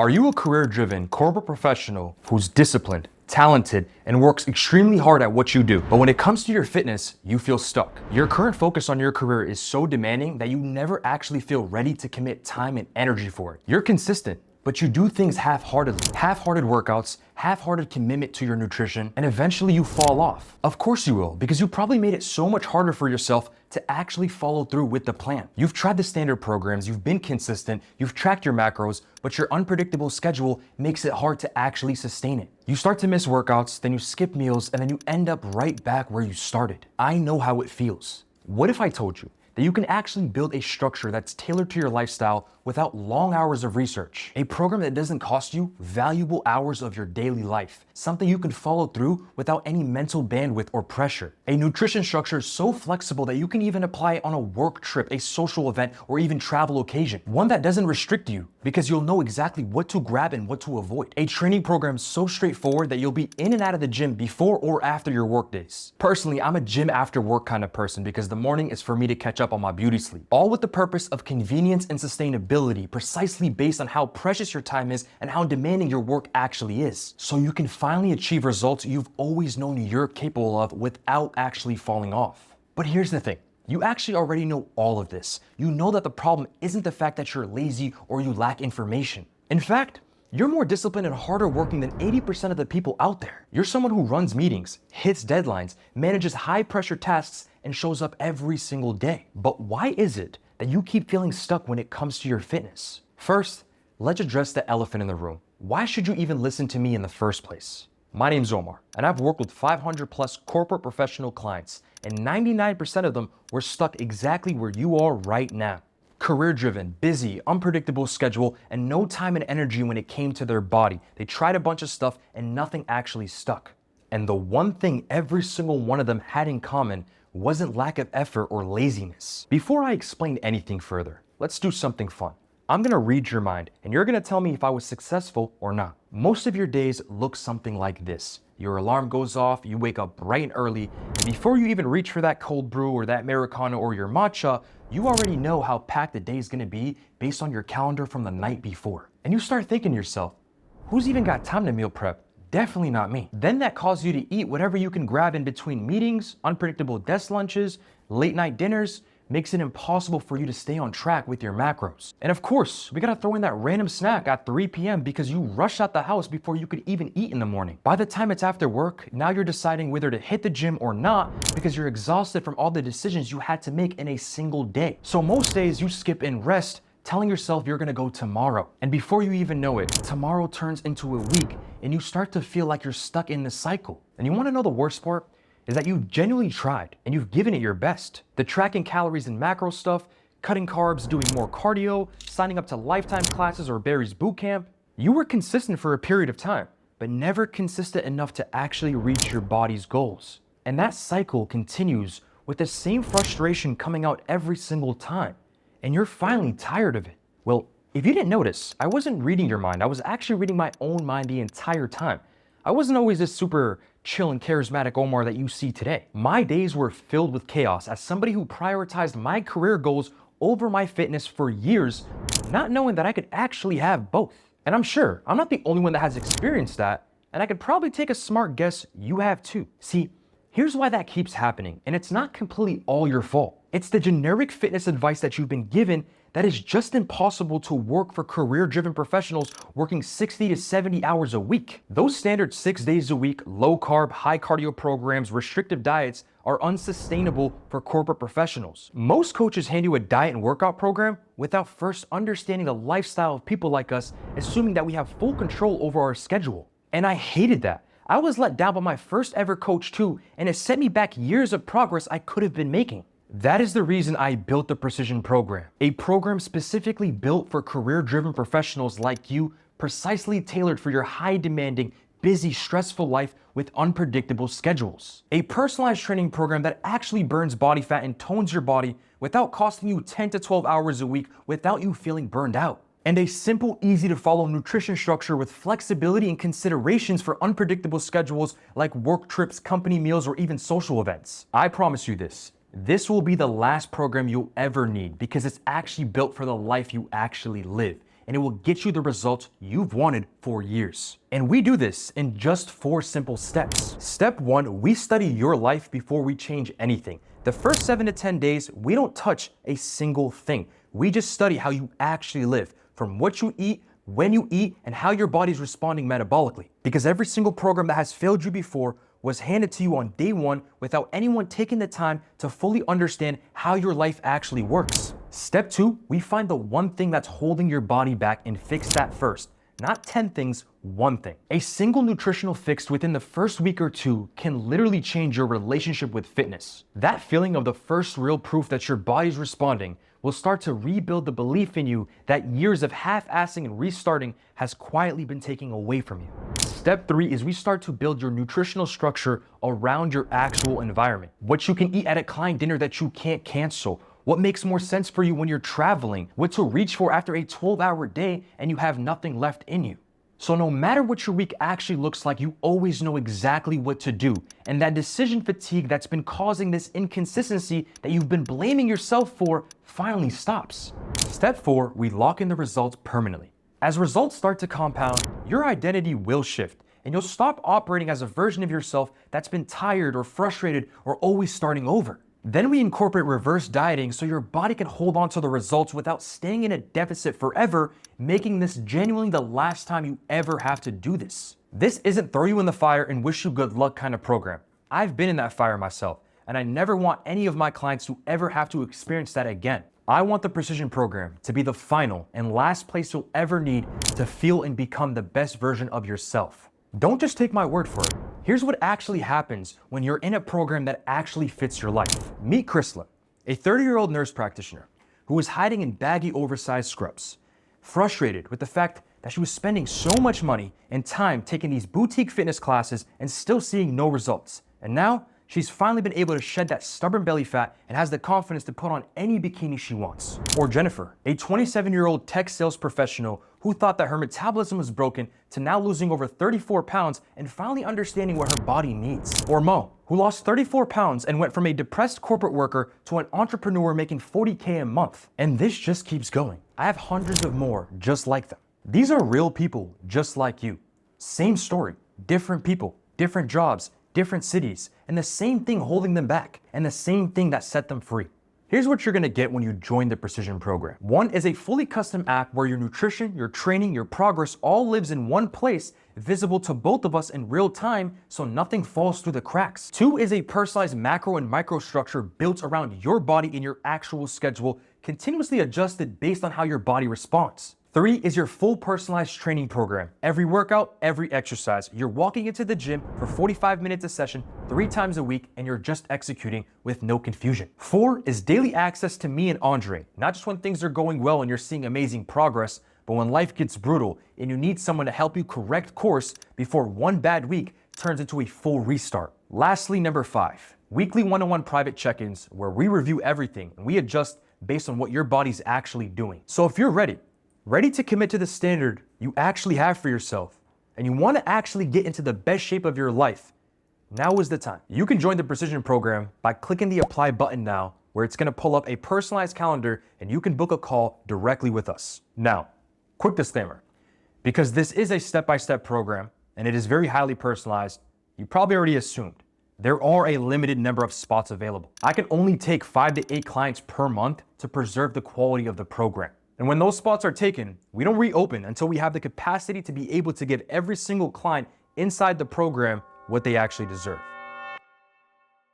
Are you a career-driven corporate professional who's disciplined, talented, and works extremely hard at what you do, but when it comes to your fitness, you feel stuck? Your current focus on your career is so demanding that you never actually feel ready to commit time and energy for it. You're consistent, but you do things half-heartedly. Half-hearted workouts, half-hearted commitment to your nutrition, and eventually you fall off. Of course you will, because you probably made it so much harder for yourself to actually follow through with the plan. You've tried the standard programs, you've been consistent, you've tracked your macros, but your unpredictable schedule makes it hard to actually sustain it. You start to miss workouts, then you skip meals, and then you end up right back where you started. I know how it feels. What if I told you that you can actually build a structure that's tailored to your lifestyle without long hours of research? A program that doesn't cost you valuable hours of your daily life. Something you can follow through without any mental bandwidth or pressure. A nutrition structure so flexible that you can even apply it on a work trip, a social event, or even travel occasion. One that doesn't restrict you because you'll know exactly what to grab and what to avoid. A training program so straightforward that you'll be in and out of the gym before or after your work days. Personally, I'm a gym after work kind of person because the morning is for me to catch up on my beauty sleep. All with the purpose of convenience and sustainability, precisely based on how precious your time is and how demanding your work actually is. So you can finally achieve results you've always known you're capable of without actually falling off. But here's the thing. You actually already know all of this. You know that the problem isn't the fact that you're lazy or you lack information. In fact, you're more disciplined and harder working than 80% of the people out there. You're someone who runs meetings, hits deadlines, manages high pressure tasks, and shows up every single day. But why is it that you keep feeling stuck when it comes to your fitness? First, let's address the elephant in the room. Why should you even listen to me in the first place? My name's Omar, and I've worked with 500 plus corporate professional clients, and 99% of them were stuck exactly where you are right now. Career-driven, busy, unpredictable schedule, and no time and energy when it came to their body. They tried a bunch of stuff and nothing actually stuck. And the one thing every single one of them had in common wasn't lack of effort or laziness. Before I explain anything further, let's do something fun. I'm gonna read your mind, and you're gonna tell me if I was successful or not. Most of your days look something like this. Your alarm goes off, you wake up bright and early, and before you even reach for that cold brew or that Americano or your matcha, you already know how packed the day is gonna be based on your calendar from the night before. And you start thinking to yourself, who's even got time to meal prep? Definitely not me. Then that causes you to eat whatever you can grab in between meetings, unpredictable desk lunches, late night dinners, makes it impossible for you to stay on track with your macros. And of course, we gotta throw in that random snack at 3 p.m. because you rushed out the house before you could even eat in the morning. By the time it's after work, now you're deciding whether to hit the gym or not because you're exhausted from all the decisions you had to make in a single day. So most days you skip and rest, telling yourself you're gonna go tomorrow. And before you even know it, tomorrow turns into a week and you start to feel like you're stuck in this cycle. And you wanna know the worst part? Is that you've genuinely tried and you've given it your best. The tracking calories and macro stuff, cutting carbs, doing more cardio, signing up to lifetime classes or Barry's boot camp. You were consistent for a period of time, but never consistent enough to actually reach your body's goals. And that cycle continues with the same frustration coming out every single time. And you're finally tired of it. Well, if you didn't notice, I wasn't reading your mind. I was actually reading my own mind the entire time. I wasn't always this super chill and charismatic Omar that you see today. My days were filled with chaos as somebody who prioritized my career goals over my fitness for years, not knowing that I could actually have both. And I'm sure I'm not the only one that has experienced that, and I could probably take a smart guess you have too. See, here's why that keeps happening, and it's not completely all your fault. It's the generic fitness advice that you've been given that is just impossible to work for career-driven professionals working 60 to 70 hours a week. Those standard 6 days a week, low-carb, high-cardio programs, restrictive diets are unsustainable for corporate professionals. Most coaches hand you a diet and workout program without first understanding the lifestyle of people like us, assuming that we have full control over our schedule. And I hated that. I was let down by my first ever coach too, and it set me back years of progress I could have been making. That is the reason I built the Precision Program, a program specifically built for career-driven professionals like you, precisely tailored for your high-demanding, busy, stressful life with unpredictable schedules. A personalized training program that actually burns body fat and tones your body without costing you 10 to 12 hours a week without you feeling burned out. And a simple, easy-to-follow nutrition structure with flexibility and considerations for unpredictable schedules like work trips, company meals, or even social events. I promise you this. This will be the last program you'll ever need because it's actually built for the life you actually live. and it will get you the results you've wanted for years. And we do this in just 4 simple steps. Step 1, we study your life before we change anything. The first 7 to 10 days, we don't touch a single thing. We just study how you actually live, from what you eat, when you eat, and how your body's responding metabolically. Because every single program that has failed you before was handed to you on day 1 without anyone taking the time to fully understand how your life actually works. Step 2, we find the one thing that's holding your body back and fix that first. Not 10 things, one thing. A single nutritional fix within the first week or 2 can literally change your relationship with fitness. That feeling of the first real proof that your body's responding will start to rebuild the belief in you that years of half-assing and restarting has quietly been taking away from you. Step 3 is we start to build your nutritional structure around your actual environment. What you can eat at a client dinner that you can't cancel. What makes more sense for you when you're traveling? What to reach for after a 12-hour day and you have nothing left in you. So no matter what your week actually looks like, you always know exactly what to do. And that decision fatigue that's been causing this inconsistency that you've been blaming yourself for finally stops. Step 4, we lock in the results permanently. As results start to compound, your identity will shift and you'll stop operating as a version of yourself that's been tired or frustrated or always starting over. Then we incorporate reverse dieting so your body can hold on to the results without staying in a deficit forever, making this genuinely the last time you ever have to do this. This isn't throw you in the fire and wish you good luck kind of program. I've been in that fire myself, and I never want any of my clients to ever have to experience that again. I want the Precision program to be the final and last place you'll ever need to feel and become the best version of yourself. Don't just take my word for it. Here's what actually happens when you're in a program that actually fits your life. Meet Chrysla, a 30-year-old nurse practitioner who was hiding in baggy, oversized scrubs, frustrated with the fact that she was spending so much money and time taking these boutique fitness classes and still seeing no results. And now, she's finally been able to shed that stubborn belly fat and has the confidence to put on any bikini she wants. Or Jennifer, a 27-year-old tech sales professional who thought that her metabolism was broken to now losing over 34 pounds and finally understanding what her body needs. Or Mo, who lost 34 pounds and went from a depressed corporate worker to an entrepreneur making $40K a month. And this just keeps going. I have hundreds of more just like them. These are real people just like you. Same story, different people, different jobs, different cities, and the same thing holding them back, and the same thing that set them free. Here's what you're gonna get when you join the Precision program. 1 is a fully custom app where your nutrition, your training, your progress all lives in one place, visible to both of us in real time, so nothing falls through the cracks. 2 is a personalized macro and microstructure built around your body in your actual schedule, continuously adjusted based on how your body responds. 3 is your full personalized training program. Every workout, every exercise. You're walking into the gym for 45 minutes a session, 3 times a week, and you're just executing with no confusion. 4 is daily access to me and Andre, not just when things are going well and you're seeing amazing progress, but when life gets brutal and you need someone to help you correct course before one bad week turns into a full restart. Lastly, number 5, weekly one-on-one private check-ins where we review everything and we adjust based on what your body's actually doing. So if you're ready to commit to the standard you actually have for yourself, and you want to actually get into the best shape of your life, now is the time. You can join the Precision program by clicking the apply button now, where it's going to pull up a personalized calendar and you can book a call directly with us. Now, quick disclaimer, because this is a step-by-step program and it is very highly personalized, you probably already assumed there are a limited number of spots available. I can only take 5 to 8 clients per month to preserve the quality of the program. And when those spots are taken, we don't reopen until we have the capacity to be able to give every single client inside the program what they actually deserve.